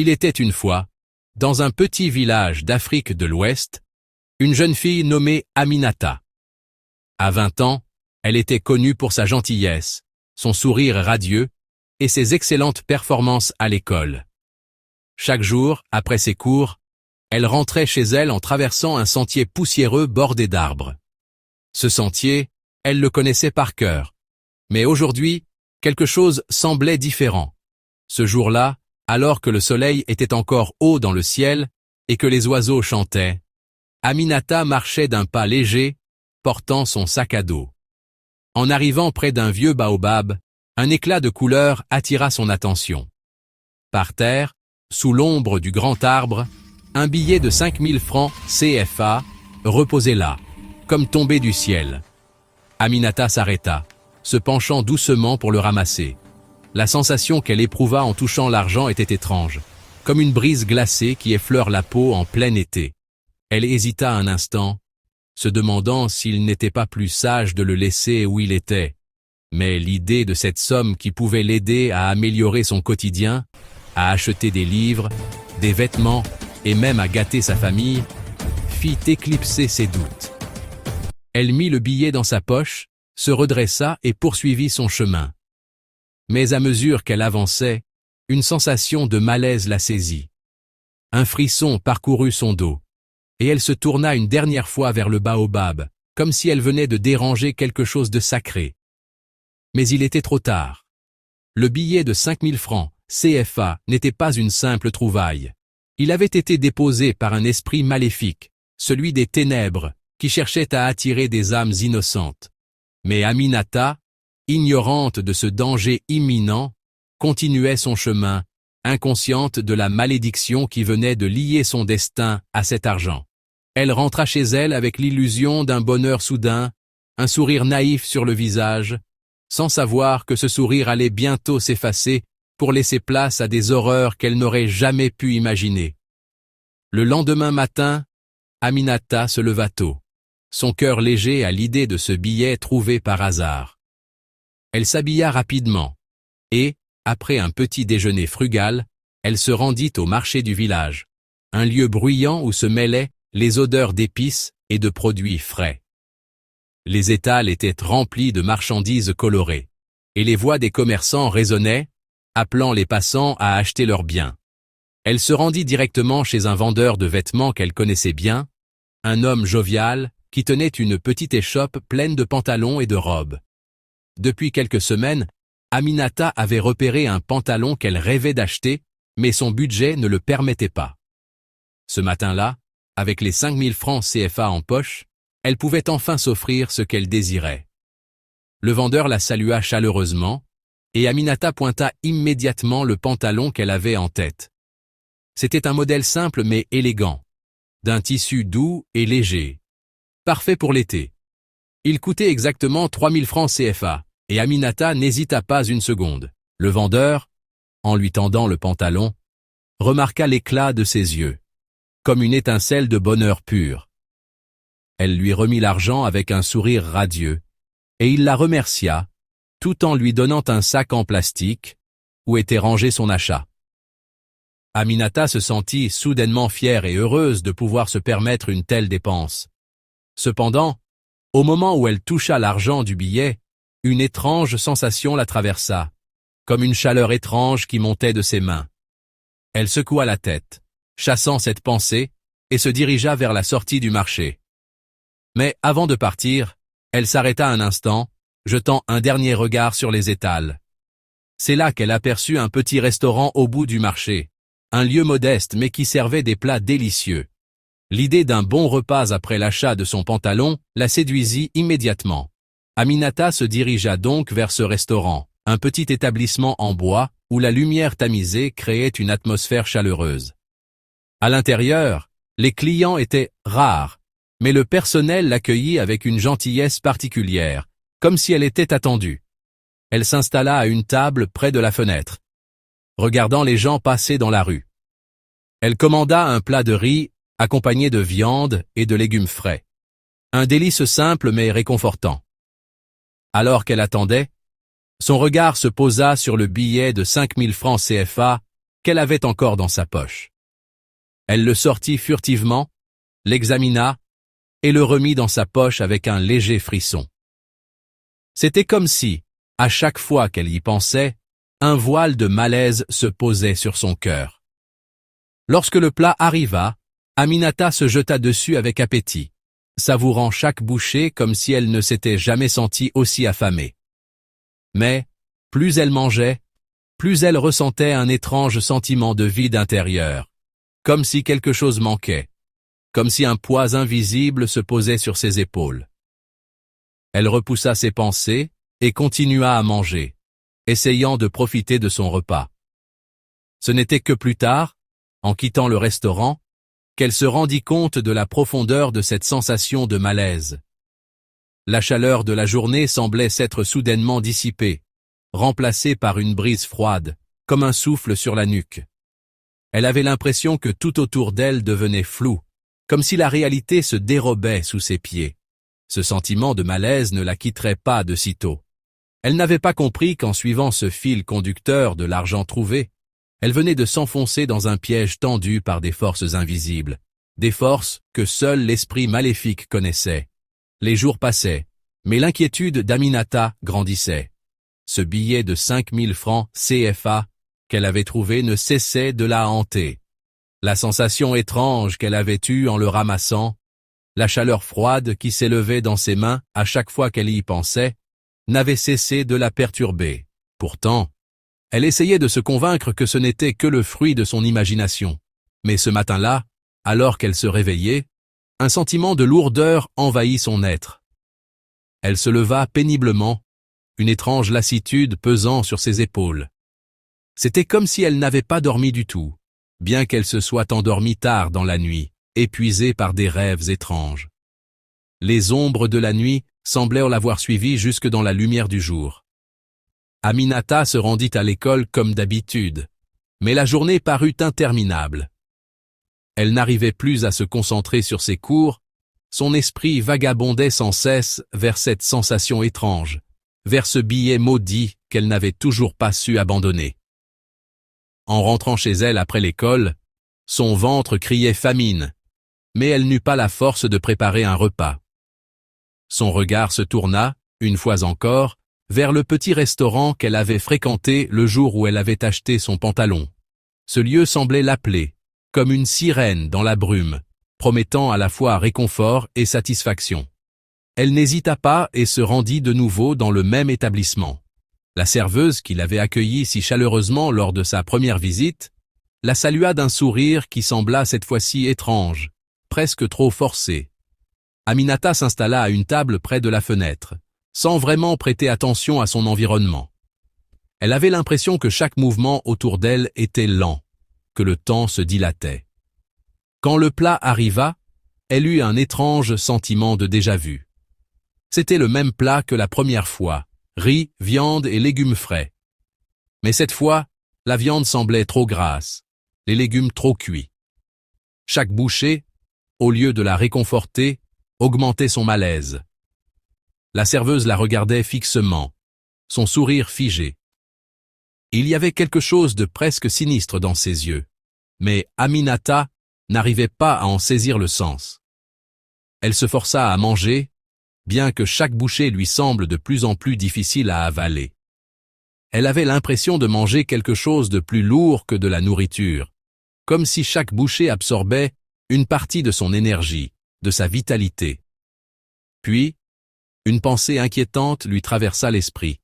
Il était une fois, dans un petit village d'Afrique de l'Ouest, une jeune fille nommée Aminata. À 20 ans, elle était connue pour sa gentillesse, son sourire radieux et ses excellentes performances à l'école. Chaque jour, après ses cours, elle rentrait chez elle en traversant un sentier poussiéreux bordé d'arbres. Ce sentier, elle le connaissait par cœur. Mais aujourd'hui, quelque chose semblait différent. Ce jour-là, alors que le soleil était encore haut dans le ciel et que les oiseaux chantaient, Aminata marchait d'un pas léger, portant son sac à dos. En arrivant près d'un vieux baobab, un éclat de couleur attira son attention. Par terre, sous l'ombre du grand arbre, un billet de 5000 francs CFA reposait là, comme tombé du ciel. Aminata s'arrêta, se penchant doucement pour le ramasser. La sensation qu'elle éprouva en touchant l'argent était étrange, comme une brise glacée qui effleure la peau en plein été. Elle hésita un instant, se demandant s'il n'était pas plus sage de le laisser où il était. Mais l'idée de cette somme qui pouvait l'aider à améliorer son quotidien, à acheter des livres, des vêtements et même à gâter sa famille, fit éclipser ses doutes. Elle mit le billet dans sa poche, se redressa et poursuivit son chemin. Mais à mesure qu'elle avançait, une sensation de malaise la saisit. Un frisson parcourut son dos, et elle se tourna une dernière fois vers le baobab, comme si elle venait de déranger quelque chose de sacré. Mais il était trop tard. Le billet de 5000 francs CFA n'était pas une simple trouvaille. Il avait été déposé par un esprit maléfique, celui des ténèbres, qui cherchait à attirer des âmes innocentes. Mais Aminata, ignorante de ce danger imminent, continuait son chemin, inconsciente de la malédiction qui venait de lier son destin à cet argent. Elle rentra chez elle avec l'illusion d'un bonheur soudain, un sourire naïf sur le visage, sans savoir que ce sourire allait bientôt s'effacer pour laisser place à des horreurs qu'elle n'aurait jamais pu imaginer. Le lendemain matin, Aminata se leva tôt, son cœur léger à l'idée de ce billet trouvé par hasard. Elle s'habilla rapidement, et, après un petit déjeuner frugal, elle se rendit au marché du village, un lieu bruyant où se mêlaient les odeurs d'épices et de produits frais. Les étals étaient remplis de marchandises colorées, et les voix des commerçants résonnaient, appelant les passants à acheter leurs biens. Elle se rendit directement chez un vendeur de vêtements qu'elle connaissait bien, un homme jovial qui tenait une petite échoppe pleine de pantalons et de robes. Depuis quelques semaines, Aminata avait repéré un pantalon qu'elle rêvait d'acheter, mais son budget ne le permettait pas. Ce matin-là, avec les 5000 francs CFA en poche, elle pouvait enfin s'offrir ce qu'elle désirait. Le vendeur la salua chaleureusement, et Aminata pointa immédiatement le pantalon qu'elle avait en tête. C'était un modèle simple mais élégant, d'un tissu doux et léger, parfait pour l'été. Il coûtait exactement 3000 francs CFA, et Aminata n'hésita pas une seconde. Le vendeur, en lui tendant le pantalon, remarqua l'éclat de ses yeux, comme une étincelle de bonheur pur. Elle lui remit l'argent avec un sourire radieux, et il la remercia, tout en lui donnant un sac en plastique, où était rangé son achat. Aminata se sentit soudainement fière et heureuse de pouvoir se permettre une telle dépense. Cependant, au moment où elle toucha l'argent du billet, une étrange sensation la traversa, comme une chaleur étrange qui montait de ses mains. Elle secoua la tête, chassant cette pensée, et se dirigea vers la sortie du marché. Mais avant de partir, elle s'arrêta un instant, jetant un dernier regard sur les étals. C'est là qu'elle aperçut un petit restaurant au bout du marché, un lieu modeste mais qui servait des plats délicieux. L'idée d'un bon repas après l'achat de son pantalon la séduisit immédiatement. Aminata se dirigea donc vers ce restaurant, un petit établissement en bois où la lumière tamisée créait une atmosphère chaleureuse. À l'intérieur, les clients étaient rares, mais le personnel l'accueillit avec une gentillesse particulière, comme si elle était attendue. Elle s'installa à une table près de la fenêtre, regardant les gens passer dans la rue. Elle commanda un plat de riz accompagné de viande et de légumes frais. Un délice simple mais réconfortant. Alors qu'elle attendait, son regard se posa sur le billet de 5000 francs CFA qu'elle avait encore dans sa poche. Elle le sortit furtivement, l'examina, et le remit dans sa poche avec un léger frisson. C'était comme si, à chaque fois qu'elle y pensait, un voile de malaise se posait sur son cœur. Lorsque le plat arriva, Aminata se jeta dessus avec appétit, savourant chaque bouchée comme si elle ne s'était jamais sentie aussi affamée. Mais, plus elle mangeait, plus elle ressentait un étrange sentiment de vide intérieur, comme si quelque chose manquait, comme si un poids invisible se posait sur ses épaules. Elle repoussa ses pensées et continua à manger, essayant de profiter de son repas. Ce n'était que plus tard, en quittant le restaurant, qu'elle se rendit compte de la profondeur de cette sensation de malaise. La chaleur de la journée semblait s'être soudainement dissipée, remplacée par une brise froide, comme un souffle sur la nuque. Elle avait l'impression que tout autour d'elle devenait flou, comme si la réalité se dérobait sous ses pieds. Ce sentiment de malaise ne la quitterait pas de sitôt. Elle n'avait pas compris qu'en suivant ce fil conducteur de l'argent trouvé, elle venait de s'enfoncer dans un piège tendu par des forces invisibles, des forces que seul l'esprit maléfique connaissait. Les jours passaient, mais l'inquiétude d'Aminata grandissait. Ce billet de 5000 francs CFA qu'elle avait trouvé ne cessait de la hanter. La sensation étrange qu'elle avait eue en le ramassant, la chaleur froide qui s'élevait dans ses mains à chaque fois qu'elle y pensait, n'avait cessé de la perturber. Pourtant, elle essayait de se convaincre que ce n'était que le fruit de son imagination. Mais ce matin-là, alors qu'elle se réveillait, un sentiment de lourdeur envahit son être. Elle se leva péniblement, une étrange lassitude pesant sur ses épaules. C'était comme si elle n'avait pas dormi du tout, bien qu'elle se soit endormie tard dans la nuit, épuisée par des rêves étranges. Les ombres de la nuit semblaient l'avoir suivie jusque dans la lumière du jour. Aminata se rendit à l'école comme d'habitude, mais la journée parut interminable. Elle n'arrivait plus à se concentrer sur ses cours, son esprit vagabondait sans cesse vers cette sensation étrange, vers ce billet maudit qu'elle n'avait toujours pas su abandonner. En rentrant chez elle après l'école, son ventre criait famine, mais elle n'eut pas la force de préparer un repas. Son regard se tourna, une fois encore, vers le petit restaurant qu'elle avait fréquenté le jour où elle avait acheté son pantalon. Ce lieu semblait l'appeler, comme une sirène dans la brume, promettant à la fois réconfort et satisfaction. Elle n'hésita pas et se rendit de nouveau dans le même établissement. La serveuse qui l'avait accueillie si chaleureusement lors de sa première visite, la salua d'un sourire qui sembla cette fois-ci étrange, presque trop forcé. Aminata s'installa à une table près de la fenêtre, sans vraiment prêter attention à son environnement. Elle avait l'impression que chaque mouvement autour d'elle était lent, que le temps se dilatait. Quand le plat arriva, elle eut un étrange sentiment de déjà-vu. C'était le même plat que la première fois, riz, viande et légumes frais. Mais cette fois, la viande semblait trop grasse, les légumes trop cuits. Chaque bouchée, au lieu de la réconforter, augmentait son malaise. La serveuse la regardait fixement, son sourire figé. Il y avait quelque chose de presque sinistre dans ses yeux, mais Aminata n'arrivait pas à en saisir le sens. Elle se força à manger, bien que chaque bouchée lui semble de plus en plus difficile à avaler. Elle avait l'impression de manger quelque chose de plus lourd que de la nourriture, comme si chaque bouchée absorbait une partie de son énergie, de sa vitalité. Puis, une pensée inquiétante lui traversa l'esprit.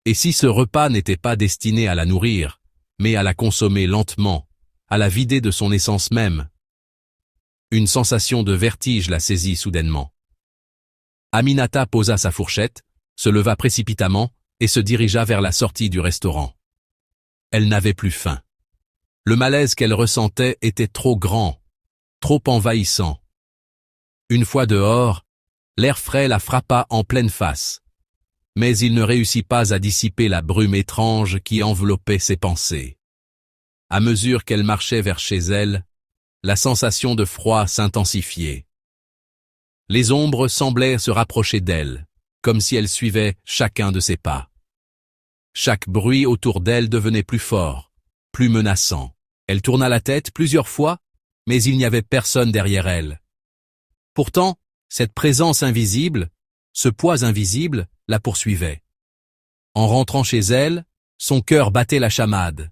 Et si ce repas n'était pas destiné à la nourrir, mais à la consommer lentement, à la vider de son essence même? Une sensation de vertige la saisit soudainement. Aminata posa sa fourchette, se leva précipitamment et se dirigea vers la sortie du restaurant. Elle n'avait plus faim. Le malaise qu'elle ressentait était trop grand, trop envahissant. Une fois dehors, l'air frais la frappa en pleine face, mais il ne réussit pas à dissiper la brume étrange qui enveloppait ses pensées. À mesure qu'elle marchait vers chez elle, la sensation de froid s'intensifiait. Les ombres semblaient se rapprocher d'elle, comme si elle suivait chacun de ses pas. Chaque bruit autour d'elle devenait plus fort, plus menaçant. Elle tourna la tête plusieurs fois, mais il n'y avait personne derrière elle. Pourtant, cette présence invisible, ce poids invisible, la poursuivait. En rentrant chez elle, son cœur battait la chamade.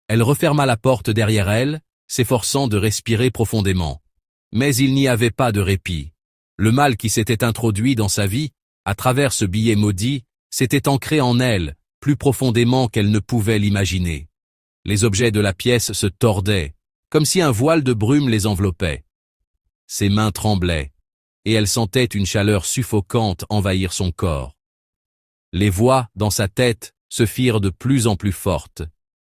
Elle referma la porte derrière elle, s'efforçant de respirer profondément. Mais il n'y avait pas de répit. Le mal qui s'était introduit dans sa vie, à travers ce billet maudit, s'était ancré en elle, plus profondément qu'elle ne pouvait l'imaginer. Les objets de la pièce se tordaient, comme si un voile de brume les enveloppait. Ses mains tremblaient, et elle sentait une chaleur suffocante envahir son corps. Les voix, dans sa tête, se firent de plus en plus fortes,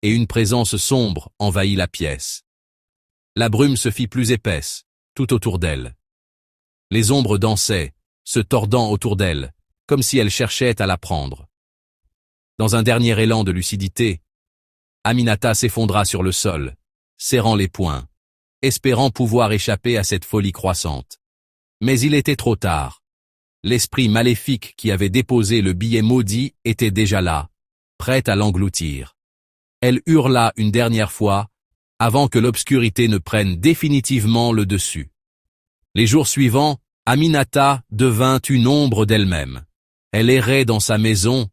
et une présence sombre envahit la pièce. La brume se fit plus épaisse, tout autour d'elle. Les ombres dansaient, se tordant autour d'elle, comme si elle cherchait à la prendre. Dans un dernier élan de lucidité, Aminata s'effondra sur le sol, serrant les poings, espérant pouvoir échapper à cette folie croissante. Mais il était trop tard. L'esprit maléfique qui avait déposé le billet maudit était déjà là, prêt à l'engloutir. Elle hurla une dernière fois, avant que l'obscurité ne prenne définitivement le dessus. Les jours suivants, Aminata devint une ombre d'elle-même. Elle errait dans sa maison,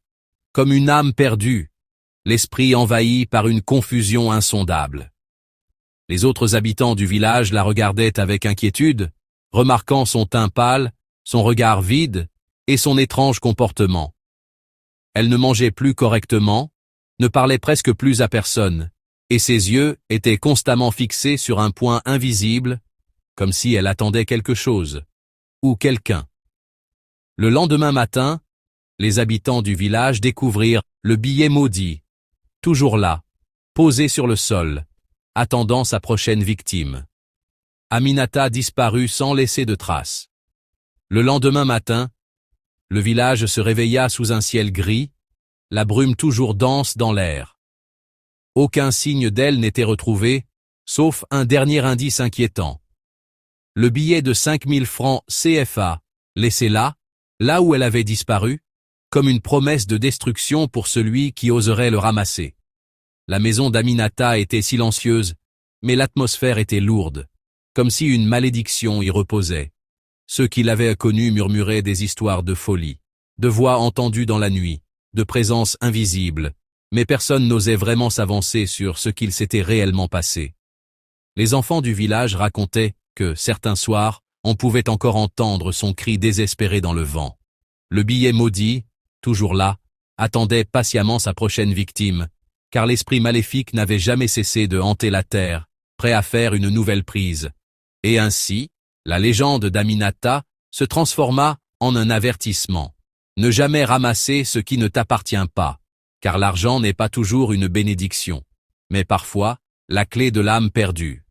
comme une âme perdue, l'esprit envahi par une confusion insondable. Les autres habitants du village la regardaient avec inquiétude, remarquant son teint pâle, son regard vide et son étrange comportement. Elle ne mangeait plus correctement, ne parlait presque plus à personne, et ses yeux étaient constamment fixés sur un point invisible, comme si elle attendait quelque chose, ou quelqu'un. Le lendemain matin, les habitants du village découvrirent le billet maudit, toujours là, posé sur le sol, attendant sa prochaine victime. Aminata disparut sans laisser de traces. Le lendemain matin, le village se réveilla sous un ciel gris, la brume toujours dense dans l'air. Aucun signe d'elle n'était retrouvé, sauf un dernier indice inquiétant. Le billet de 5000 francs CFA, laissé là où elle avait disparu, comme une promesse de destruction pour celui qui oserait le ramasser. La maison d'Aminata était silencieuse, mais l'atmosphère était lourde, comme si une malédiction y reposait. Ceux qui l'avaient connue murmuraient des histoires de folie, de voix entendues dans la nuit, de présences invisibles, mais personne n'osait vraiment s'avancer sur ce qu'il s'était réellement passé. Les enfants du village racontaient que, certains soirs, on pouvait encore entendre son cri désespéré dans le vent. Le billet maudit, toujours là, attendait patiemment sa prochaine victime, car l'esprit maléfique n'avait jamais cessé de hanter la terre, prêt à faire une nouvelle prise. Et ainsi, la légende d'Aminata se transforma en un avertissement. Ne jamais ramasser ce qui ne t'appartient pas, car l'argent n'est pas toujours une bénédiction, mais parfois la clé de l'âme perdue.